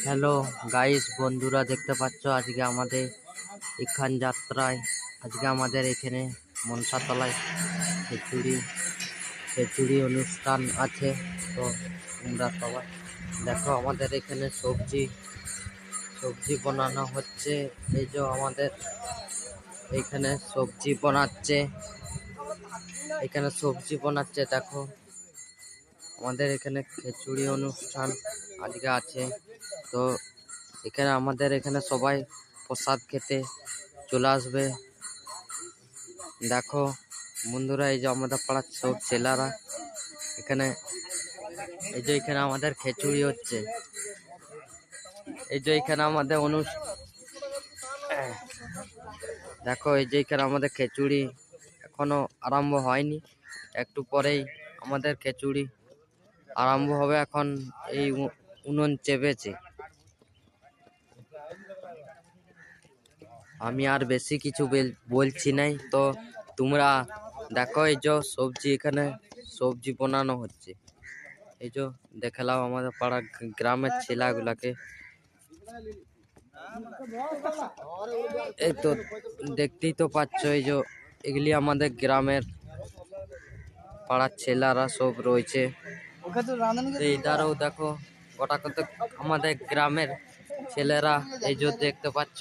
Hello guys, বন্ধুরা দেখতে পাচ্ছ আজকে আমাদের এখান যাত্রায় আজকে আমাদের এখানে মনসাতলায় খিচুড়ি খিচুড়ি অনুষ্ঠান আছে। তো তোমরা সবাই দেখো, আমাদের এখানে সবজি সবজি বানানো হচ্ছে। এই যে আমাদের এখানে সবজি বানাচ্ছে দেখো। আমাদের এখানে খিচুড়ি অনুষ্ঠান আজকে আছে। তো এখানে আমাদের এখানে সবাই প্রসাদ খেতে চলে আসবে। দেখো বন্ধুরা, এই যে আমাদের পাড়ার সব ছেলেরা এখানে, এই যে এখানে আমাদের খিচুড়ি হচ্ছে। এই যে এখানে আমাদের দেখো, এই যে এখানে আমাদের খিচুড়ি এখনো আরম্ভ হয়নি, একটু পরেই আমাদের খিচুড়ি আরম্ভ হবে। এখন এই উনুন চেপেছে। আমি আর বেশি কিছু বলছি নাই। তো তোমরা দেখো, এই যে সবজি এখানে সবজি বানানো হচ্ছে। এই যে দেখালাম আমাদের পাড়া গ্রামের ছেলেগুলাকে। এই তো দেখতেই তো পাচ্ছ, এই যে এগুলি আমাদের গ্রামের পাড়ার ছেলেরা সব রয়েছে। এই ধারেও দেখো গোটা কত আমাদের গ্রামের ছেলেরা, এই যে দেখতে পাচ্ছ।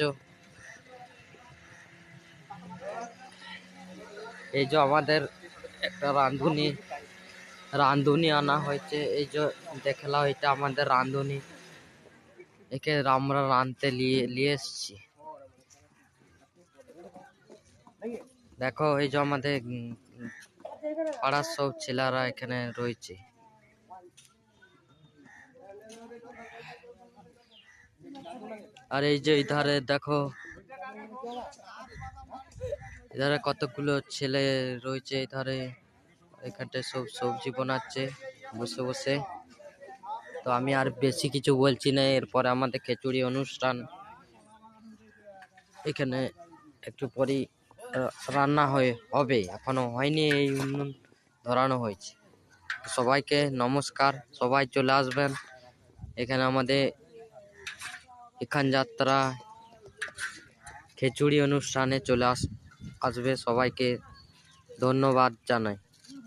এই যে আমাদের একটা রাঁধুনি আনা হয়েছে। এই যে দেখলাম, এটা আমাদের রাঁধুনি, একে আমরা রাঁধতে নিয়ে এসছি। দেখো, এই যে আমাদের পাড়ার সব ছেলেরা এখানে রয়েছে। আর এই যে ইধারে দেখো, এধারে কতগুলো ছেলে রয়েছে। এধারে এখানটায় সব সবজি বানাচ্ছে বসে বসে। তো আমি আর বেশি কিছু বলছি না। এরপরে আমাদের খিচুড়ি অনুষ্ঠান এখানে একটু পরেই রান্না হবে, এখনো হয়নি। এই উনুন ধরানো হয়েছে। সবাইকে নমস্কার, সবাই চলে আসবেন এখানে আমাদের এখান যাত্রা খিচুড়ি অনুষ্ঠানে চলে আসবে। সবাইকে ধন্যবাদ জানাই।